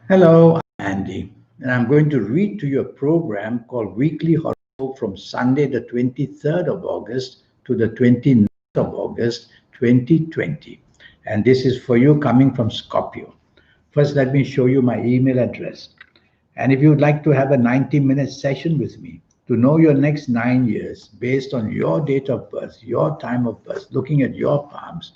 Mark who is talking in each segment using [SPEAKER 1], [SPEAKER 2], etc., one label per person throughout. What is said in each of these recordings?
[SPEAKER 1] Hello, I'm Andy, and I'm going to read to you a program called Weekly Horoscope from Sunday, the 23rd of August to the 29th of August, 2020. And this is for you coming from Scorpio. First, let me show you my email address. And if you'd like to have a 90-minute session with me to know your next 9 years based on your date of birth, your time of birth, looking at your palms,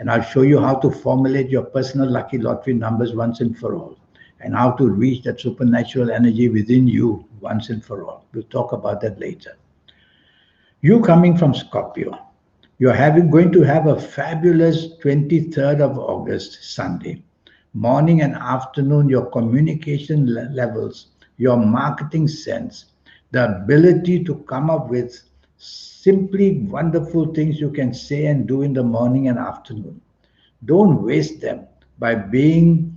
[SPEAKER 1] and I'll show you how to formulate your personal lucky lottery numbers once and for all, and how to reach that supernatural energy within you once and for all. We'll talk about that later. You coming from Scorpio, you're having going to have a fabulous 23rd of August Sunday. Morning and afternoon, your communication levels, your marketing sense, the ability to come up with simply wonderful things you can say and do in the morning and afternoon. Don't waste them by being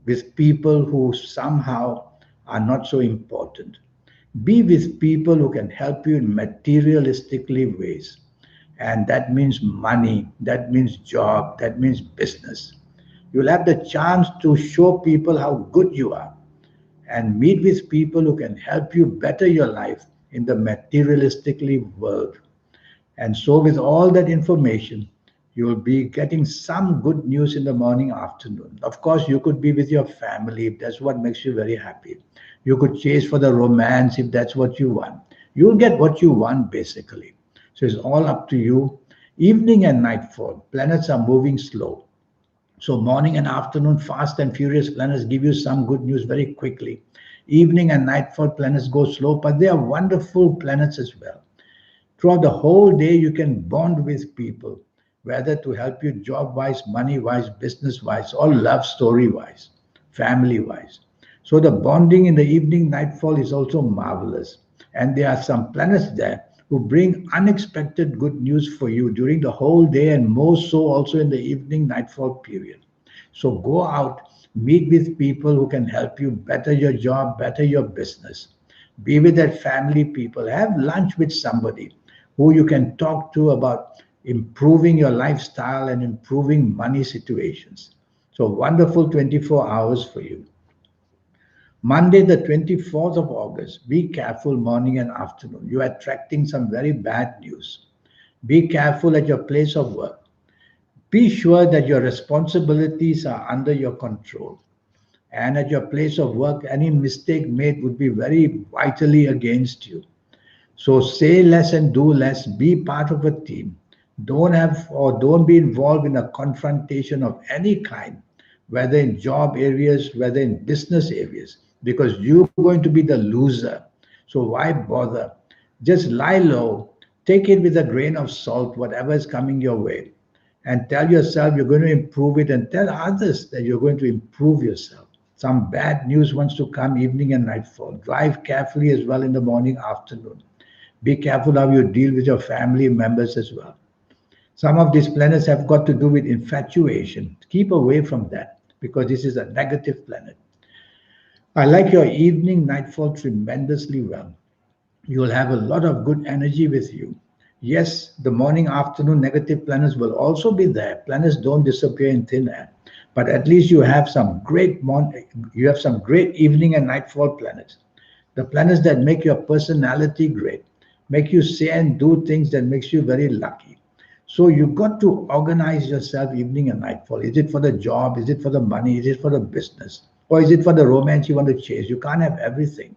[SPEAKER 1] with people who somehow are not so important. Be with people who can help you in materialistically ways. And that means money, that means job, that means business. You'll have the chance to show people how good you are and meet with people who can help you better your life in the materialistically world. And so, with all that information, you will be getting some good news in the morning, afternoon. Of course, you could be with your family if that's what makes you very happy. You could chase for the romance if that's what you want. You'll get what you want basically. So, it's all up to you. Evening and nightfall, planets are moving slow. So, morning and afternoon, fast and furious planets give you some good news very quickly. Evening and nightfall planets go slow, but they are wonderful planets as well. Throughout the whole day, you can bond with people, whether to help you job wise, money wise, business wise, or love story wise, family wise. So the bonding in the evening nightfall is also marvelous. And there are some planets there who bring unexpected good news for you during the whole day and more so also in the evening nightfall period. So go out, meet with people who can help you better your job, better your business. Be with that family people. Have lunch with somebody who you can talk to about improving your lifestyle and improving money situations. So wonderful 24 hours for you. Monday, the 24th of August, be careful morning and afternoon. You are attracting some very bad news. Be careful at your place of work. Be sure that your responsibilities are under your control. And at your place of work, any mistake made would be very vitally against you. So say less and do less. Be part of a team. Don't be involved in a confrontation of any kind, whether in job areas, whether in business areas, because you're going to be the loser. So why bother? Just lie low, take it with a grain of salt, whatever is coming your way, and tell yourself you're going to improve it and tell others that you're going to improve yourself. Some bad news wants to come evening and nightfall. Drive carefully as well in the morning, afternoon. Be careful how you deal with your family members as well. Some of these planets have got to do with infatuation. Keep away from that because this is a negative planet. I like your evening nightfall tremendously well. You will have a lot of good energy with you. Yes, the morning, afternoon negative planets will also be there. Planets don't disappear in thin air, but at least you have some great evening and nightfall planets. The planets that make your personality great, make you say and do things that makes you very lucky. So you got to organize yourself evening and nightfall. Is it for the job? Is it for the money? Is it for the business? Or is it for the romance you want to chase? You can't have everything.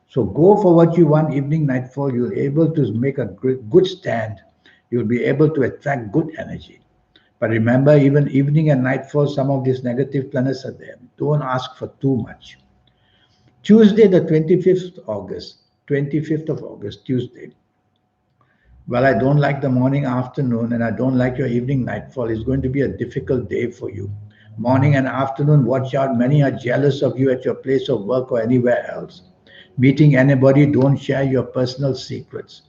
[SPEAKER 1] So go for what you want evening, nightfall. You'll be able to make a good stand. You'll be able to attract good energy. But remember, even evening and nightfall, some of these negative planets are there. Don't ask for too much. Tuesday, the 25th of August, Tuesday. Well, I don't like the morning, afternoon, and I don't like your evening, nightfall. It's going to be a difficult day for you. Morning and afternoon, watch out. Many are jealous of you at your place of work or anywhere else. Meeting anybody, don't share your personal secrets.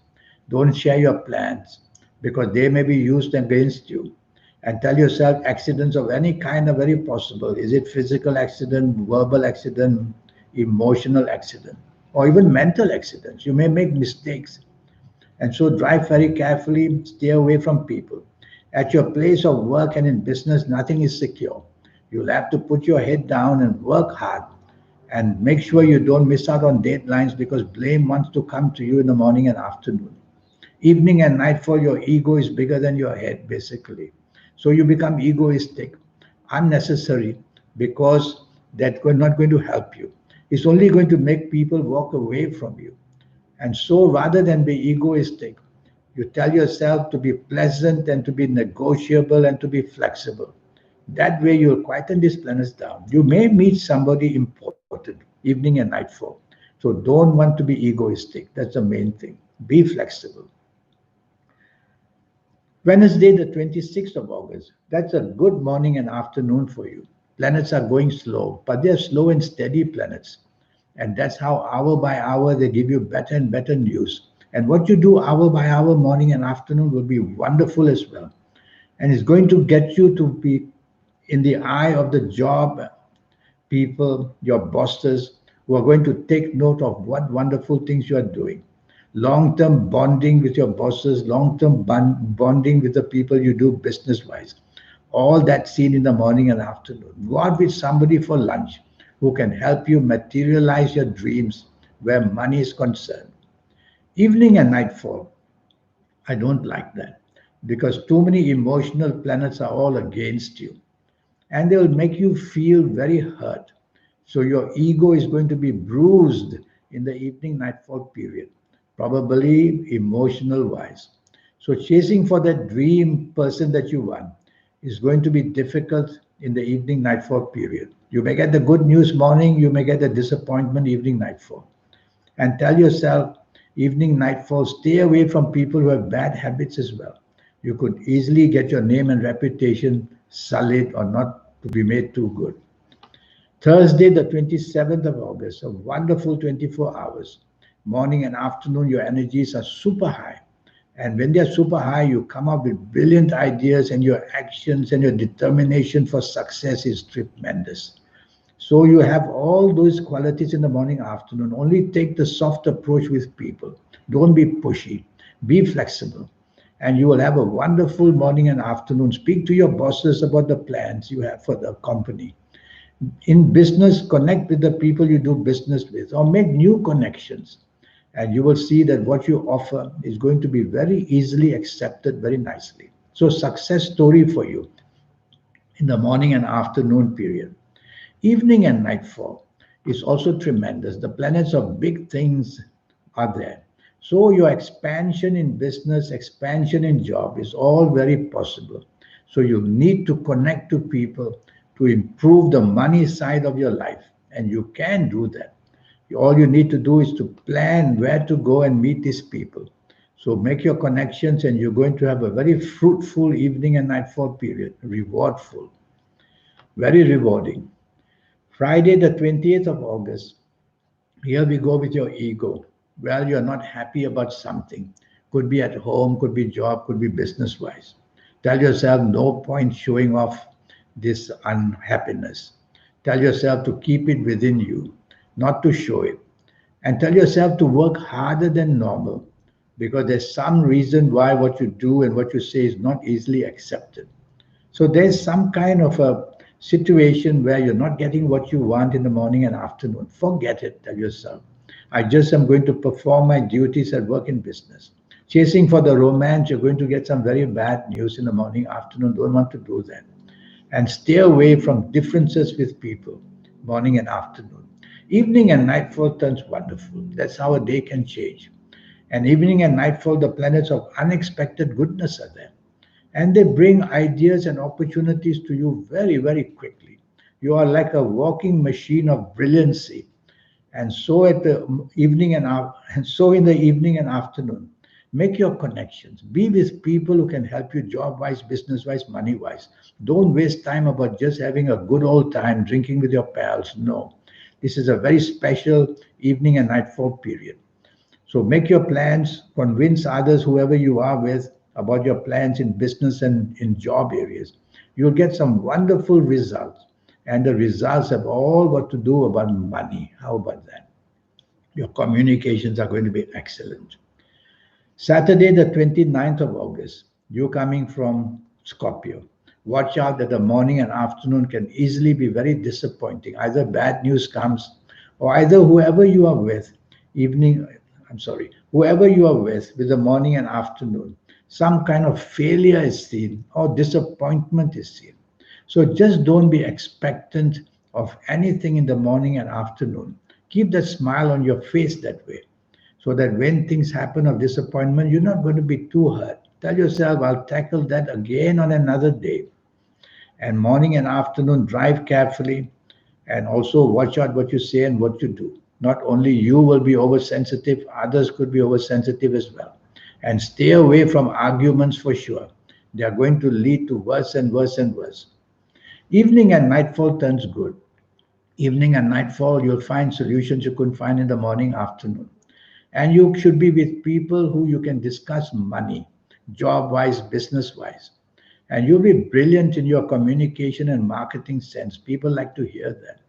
[SPEAKER 1] Don't share your plans because they may be used against you. And tell yourself accidents of any kind are very possible. Is it physical accident, verbal accident, emotional accident, or even mental accidents? You may make mistakes. And so drive very carefully, stay away from people. At your place of work and in business, nothing is secure. You'll have to put your head down and work hard and make sure you don't miss out on deadlines because blame wants to come to you in the morning and afternoon. Evening and nightfall, your ego is bigger than your head, basically. So you become egoistic, unnecessary, because that's not going to help you. It's only going to make people walk away from you. And so rather than be egoistic, you tell yourself to be pleasant and to be negotiable and to be flexible. That way you'll quieten these planets down. You may meet somebody important, evening and nightfall. So don't want to be egoistic. That's the main thing. Be flexible. Wednesday, the 26th of August. That's a good morning and afternoon for you. Planets are going slow, but they're slow and steady planets. And that's how hour by hour they give you better and better news. And what you do hour by hour, morning and afternoon, will be wonderful as well. And it's going to get you to be in the eye of the job people, your bosses, who are going to take note of what wonderful things you are doing. Long term bonding with your bosses, long term bonding with the people you do business wise. All that seen in the morning and afternoon. Go out with somebody for lunch who can help you materialize your dreams where money is concerned. Evening and nightfall, I don't like that because too many emotional planets are all against you and they will make you feel very hurt. So your ego is going to be bruised in the evening nightfall period, probably emotional wise. So chasing for that dream person that you want is going to be difficult in the evening nightfall period. You may get the good news morning, you may get the disappointment evening nightfall. And tell yourself, evening nightfall, stay away from people who have bad habits as well. You could easily get your name and reputation sullied or not to be made too good. Thursday, the 27th of August, a wonderful 24 hours. Morning and afternoon, your energies are super high. And when they're super high, you come up with brilliant ideas, and your actions and your determination for success is tremendous. So you have all those qualities in the morning, afternoon. Only take the soft approach with people. Don't be pushy. Be flexible. And you will have a wonderful morning and afternoon. Speak to your bosses about the plans you have for the company. In business, connect with the people you do business with or make new connections. And you will see that what you offer is going to be very easily accepted very nicely. So, success story for you in the morning and afternoon period. Evening and nightfall is also tremendous. The planets of big things are there. So your expansion in business, expansion in job is all very possible. So you need to connect to people to improve the money side of your life. And you can do that. All you need to do is to plan where to go and meet these people. So make your connections and you're going to have a very fruitful evening and nightfall period, rewardful, very rewarding. Friday, the 20th of August, here we go with your ego. Well, you're not happy about something. Could be at home, could be job, could be business wise. Tell yourself no point showing off this unhappiness. Tell yourself to keep it within you, not to show it. And tell yourself to work harder than normal because there's some reason why what you do and what you say is not easily accepted. So there's some kind of a situation where you're not getting what you want in the morning and afternoon. Forget it, tell yourself. I just am going to perform my duties at work and business. Chasing for the romance, you're going to get some very bad news in the morning, afternoon. Don't want to do that. And stay away from differences with people, morning and afternoon. Evening and nightfall turns wonderful. That's how a day can change. And evening and nightfall, the planets of unexpected goodness are there and they bring ideas and opportunities to you very, very quickly. You are like a walking machine of brilliancy. And so at the evening and so in the evening and afternoon, make your connections. Be with people who can help you job wise, business wise, money wise. Don't waste time about just having a good old time drinking with your pals. No. This is a very special evening and nightfall period. So make your plans, convince others, whoever you are with, about your plans in business and in job areas. You'll get some wonderful results. And the results have all got to do about money. How about that? Your communications are going to be excellent. Saturday, the 29th of August, you're coming from Scorpio. Watch out that the morning and afternoon can easily be very disappointing. Either bad news comes, or either whoever you are with, evening, whoever you are with the morning and afternoon, some kind of failure is seen or disappointment is seen. So just don't be expectant of anything in the morning and afternoon. Keep that smile on your face that way, so that when things happen of disappointment, you're not going to be too hurt. Tell yourself, I'll tackle that again on another day. And morning and afternoon, drive carefully and also watch out what you say and what you do. Not only you will be oversensitive, others could be oversensitive as well. And stay away from arguments for sure. They are going to lead to worse and worse and worse. Evening and nightfall turns good. Evening and nightfall, you'll find solutions you couldn't find in the morning, afternoon. And you should be with people who you can discuss money, job wise, business wise. And you'll be brilliant in your communication and marketing sense. People like to hear that.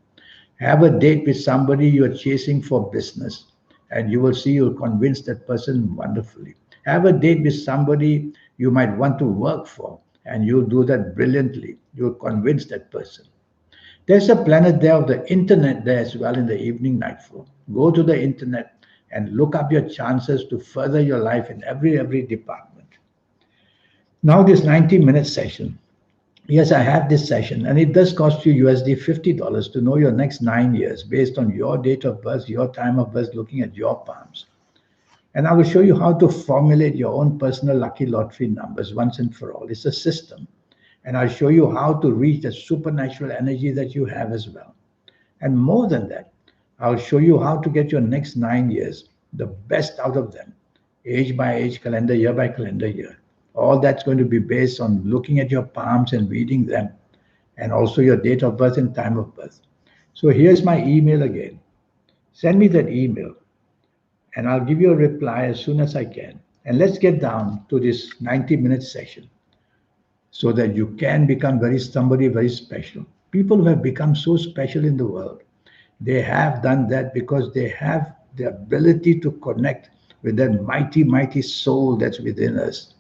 [SPEAKER 1] Have a date with somebody you're chasing for business, and you will see you'll convince that person wonderfully. Have a date with somebody you might want to work for, and you'll do that brilliantly. You'll convince that person. There's a planet there of the internet there as well in the evening nightfall. Go to the internet and look up your chances to further your life in every department. Now this 90-minute session. Yes, I have this session, and it does cost you USD $50 to know your next 9 years based on your date of birth, your time of birth, looking at your palms. And I will show you how to formulate your own personal lucky lottery numbers once and for all. It's a system. And I'll show you how to reach the supernatural energy that you have as well. And more than that, I'll show you how to get your next 9 years, the best out of them, age by age, calendar year by calendar year. All that's going to be based on looking at your palms and reading them, and also your date of birth and time of birth. So here's my email again. Send me that email, and I'll give you a reply as soon as I can. And let's get down to this 90-minute session so that you can become somebody very special. People who have become so special in the world, they have done that because they have the ability to connect with that mighty, mighty soul that's within us.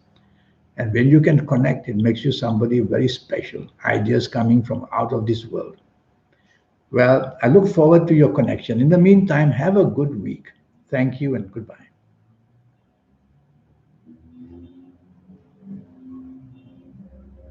[SPEAKER 1] And when you can connect, it makes you somebody very special, ideas coming from out of this world. Well, I look forward to your connection. In the meantime, have a good week. Thank you and goodbye.